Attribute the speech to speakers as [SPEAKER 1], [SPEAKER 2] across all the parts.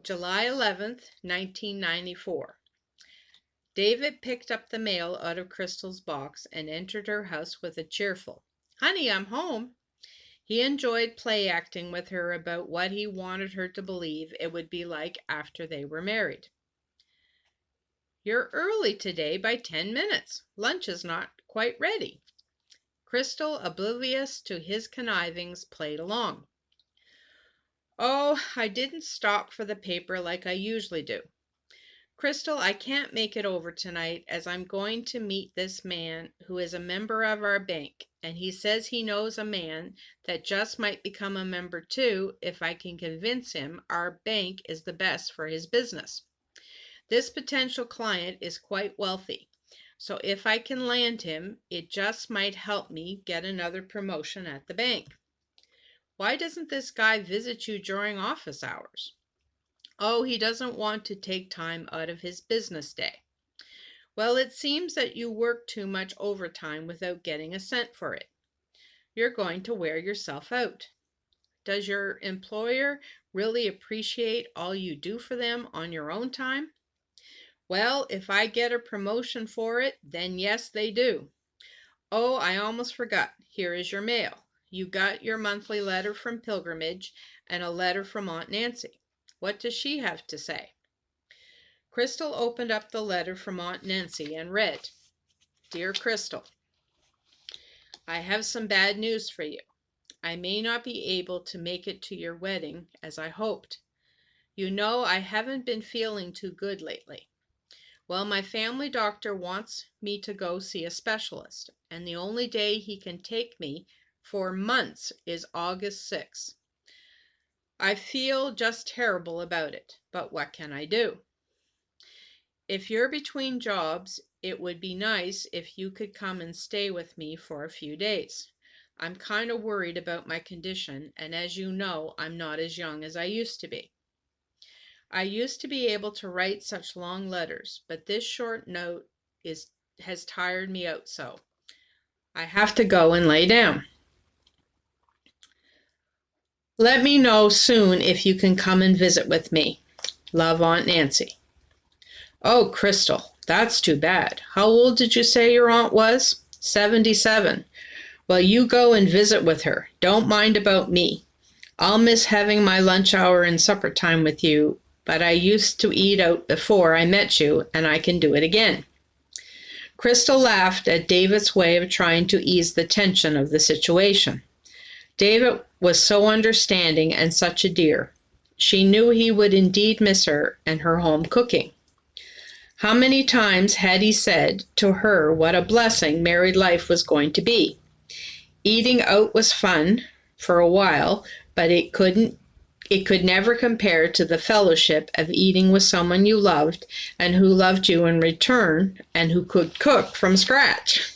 [SPEAKER 1] July 11th, 1994. David picked up the mail out of Crystal's box and entered her house with a cheerful, "Honey, I'm home." He enjoyed play acting with her about what he wanted her to believe it would be like after they were married. "You're early today by 10 minutes. Lunch is not quite ready." Crystal, oblivious to his connivings, played along. "Oh, I didn't stop for the paper like I usually do. Crystal, I can't make it over tonight as I'm going to meet this man who is a member of our bank, and he says he knows a man that just might become a member too if I can convince him our bank is the best for his business. This potential client is quite wealthy, so if I can land him, it just might help me get another promotion at the bank. Why doesn't this guy visit you during office hours?" "Oh, he doesn't want to take time out of his business day." "Well, it seems that you work too much overtime without getting a cent for it. You're going to wear yourself out. Does your employer really appreciate all you do for them on your own time?" "Well, if I get a promotion for it, then yes, they do. Oh, I almost forgot. Here is your mail. You got your monthly letter from Pilgrimage and a letter from Aunt Nancy. What does she have to say?" Crystal opened up the letter from Aunt Nancy and read, "Dear Crystal, I have some bad news for you. I may not be able to make it to your wedding as I hoped. You know I haven't been feeling too good lately. Well, my family doctor wants me to go see a specialist, and the only day he can take me for months is August 6th. I feel just terrible about it, but what can I do? If you're between jobs, it would be nice if you could come and stay with me for a few days. I'm kind of worried about my condition, and as you know, I'm not as young as I used to be. I used to be able to write such long letters, but this short note has tired me out so. I have to go and lay down. Let me know soon if you can come and visit with me. Love, Aunt Nancy." "Oh, Crystal, that's too bad. How old did you say your aunt was?" 77. "Well, you go and visit with her. Don't mind about me. I'll miss having my lunch hour and supper time with you, but I used to eat out before I met you, and I can do it again." Crystal laughed at David's way of trying to ease the tension of the situation. David was so understanding and such a dear. She knew he would indeed miss her and her home cooking. How many times had he said to her what a blessing married life was going to be? Eating out was fun for a while, but it could never compare to the fellowship of eating with someone you loved and who loved you in return and who could cook from scratch.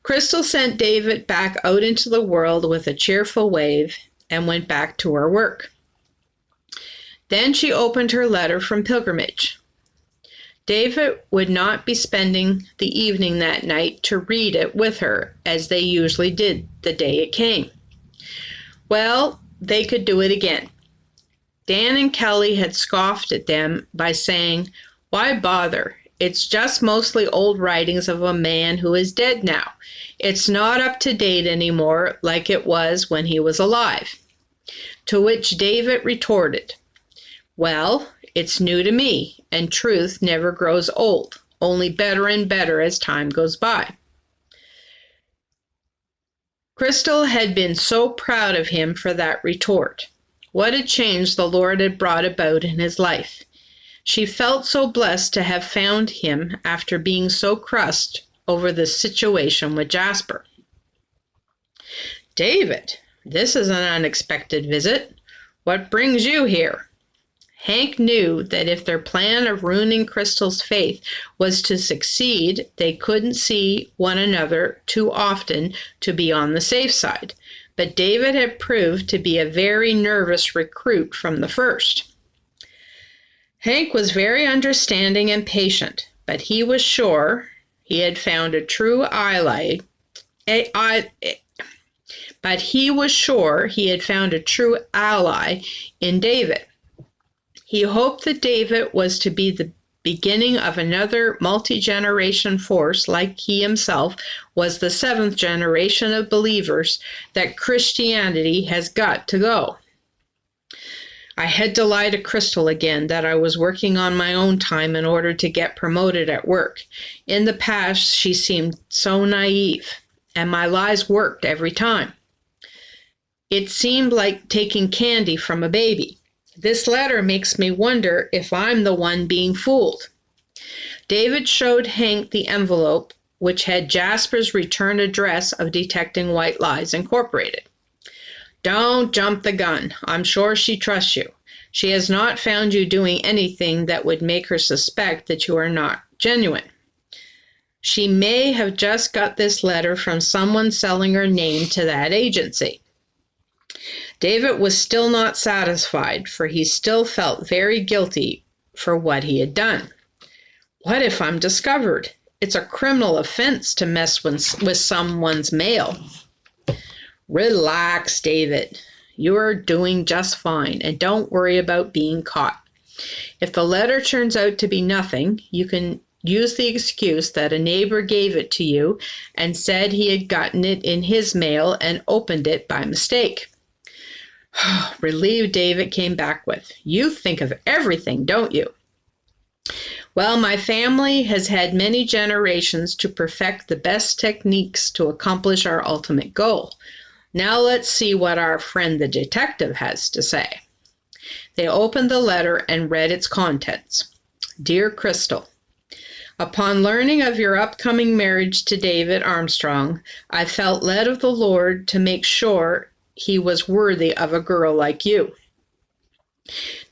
[SPEAKER 1] Crystal sent David back out into the world with a cheerful wave and went back to her work. Then she opened her letter from Pilgrimage. David would not be spending the evening that night to read it with her as they usually did the day it came. Well, they could do it again. Dan and Kelly had scoffed at them by saying, "Why bother? It's just mostly old writings of a man who is dead now. It's not up to date anymore like it was when he was alive." To which David retorted, "Well, it's new to me, and truth never grows old, only better and better as time goes by." Crystal had been so proud of him for that retort. What a change the Lord had brought about in his life. She felt so blessed to have found him after being so crushed over the situation with Jasper. "David, this is an unexpected visit. What brings you here?" Hank knew that if their plan of ruining Crystal's faith was to succeed, they couldn't see one another too often to be on the safe side. But David had proved to be a very nervous recruit from the first. Hank was very understanding and patient, but he was sure he had found a true ally. But he was sure he had found a true ally in David. He hoped that David was to be the beginning of another multi-generation force like he himself was the seventh generation of believers that Christianity has got to go. I had to lie to Crystal again that I was working on my own time in order to get promoted at work. In the past, she seemed so naive, and my lies worked every time. It seemed like taking candy from a baby. This letter makes me wonder if I'm the one being fooled. David showed Hank the envelope, which had Jasper's return address of Detecting White Lies Incorporated. Don't jump the gun. I'm sure she trusts you. She has not found you doing anything that would make her suspect that you are not genuine. She may have just got this letter from someone selling her name to that agency. David was still not satisfied, for he still felt very guilty for what he had done. What if I'm discovered? It's a criminal offense to mess with someone's mail. Relax, David. You are doing just fine, and don't worry about being caught. If the letter turns out to be nothing, you can use the excuse that a neighbor gave it to you and said he had gotten it in his mail and opened it by mistake. Relieved, David came back with, "You think of everything, don't you?" Well, my family has had many generations to perfect the best techniques to accomplish our ultimate goal. Now let's see what our friend the detective has to say. They opened the letter and read its contents. Dear Crystal, upon learning of your upcoming marriage to David Armstrong, I felt led of the Lord to make sure he was worthy of a girl like you.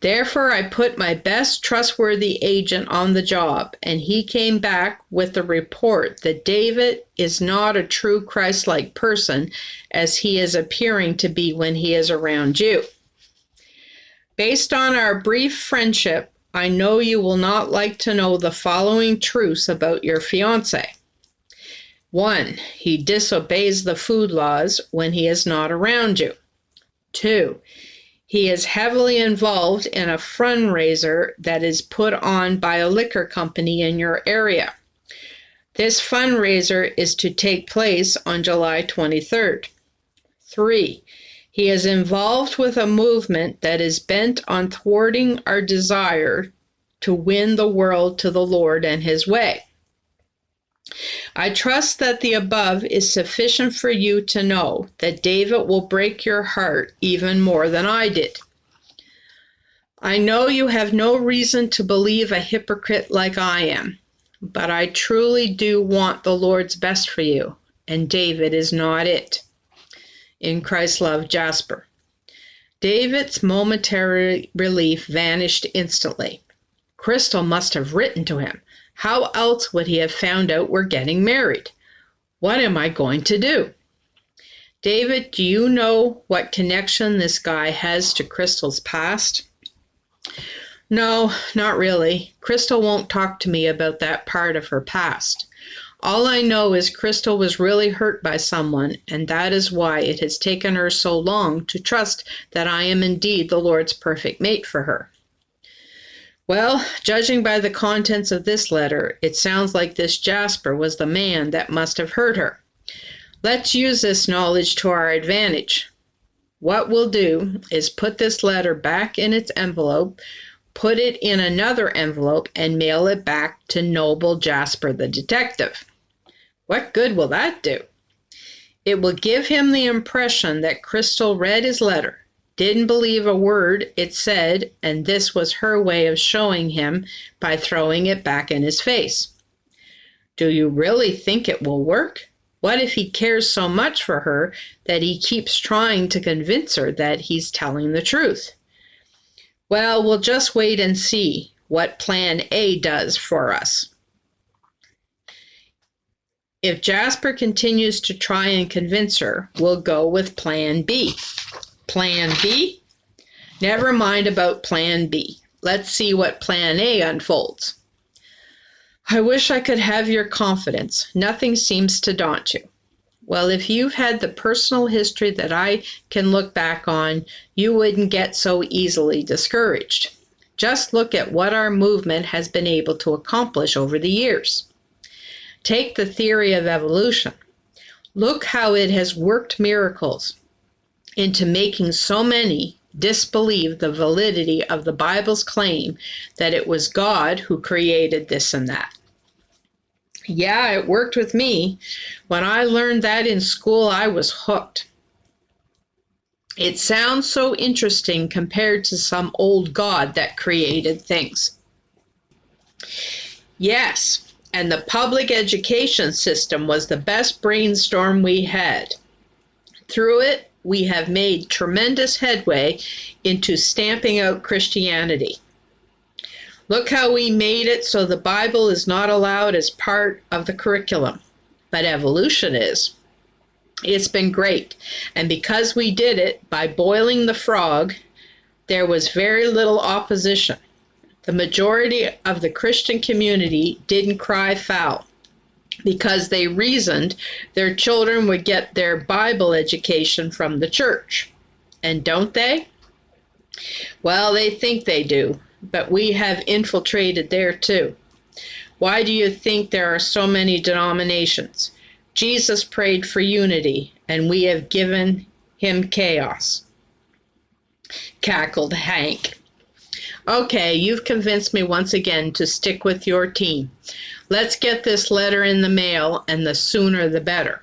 [SPEAKER 1] Therefore, I put my best trustworthy agent on the job, and he came back with the report that David is not a true Christ-like person as he is appearing to be when he is around you. Based on our brief friendship, I know you will not like to know the following truths about your fiancé. 1. He disobeys the food laws when he is not around you. 2. He is heavily involved in a fundraiser that is put on by a liquor company in your area. This fundraiser is to take place on July 23rd. 3. He is involved with a movement that is bent on thwarting our desire to win the world to the Lord and His way. I trust that the above is sufficient for you to know that David will break your heart even more than I did. I know you have no reason to believe a hypocrite like I am, but I truly do want the Lord's best for you, and David is not it. In Christ's love, Jasper. David's momentary relief vanished instantly. Crystal must have written to him. How else would he have found out we're getting married? What am I going to do? David, do you know what connection this guy has to Crystal's past? No, not really. Crystal won't talk to me about that part of her past. All I know is Crystal was really hurt by someone, and that is why it has taken her so long to trust that I am indeed the Lord's perfect mate for her. Well, judging by the contents of this letter, it sounds like this Jasper was the man that must have hurt her. Let's use this knowledge to our advantage. What we'll do is put this letter back in its envelope, put it in another envelope, and mail it back to Noble Jasper the detective. What good will that do? It will give him the impression that Crystal read his letter, didn't believe a word it said, and this was her way of showing him by throwing it back in his face. Do you really think it will work? What if he cares so much for her that he keeps trying to convince her that he's telling the truth? Well, we'll just wait and see what Plan A does for us. If Jasper continues to try and convince her, we'll go with Plan B. Plan B? Never mind about Plan B. Let's see what Plan A unfolds. I wish I could have your confidence. Nothing seems to daunt you. Well, if you've had the personal history that I can look back on, you wouldn't get so easily discouraged. Just look at what our movement has been able to accomplish over the years. Take the theory of evolution. Look how it has worked miracles into making so many disbelieve the validity of the Bible's claim that it was God who created this and that. Yeah, it worked with me. When I learned that in school, I was hooked. It sounds so interesting compared to some old god that created things. Yes, and the public education system was the best brainstorm we had. Through it, we have made tremendous headway into stamping out Christianity. Look how we made it so the Bible is not allowed as part of the curriculum, but evolution is. It's been great, and because we did it by boiling the frog, there was very little opposition. The majority of the Christian community didn't cry foul because they reasoned their children would get their Bible education from the church. And don't they? Well, they think they do, but we have infiltrated there too. Why do you think there are so many denominations? Jesus prayed for unity, and we have given him chaos, cackled Hank. Okay, you've convinced me once again to stick with your team. Let's get this letter in the mail, and the sooner the better.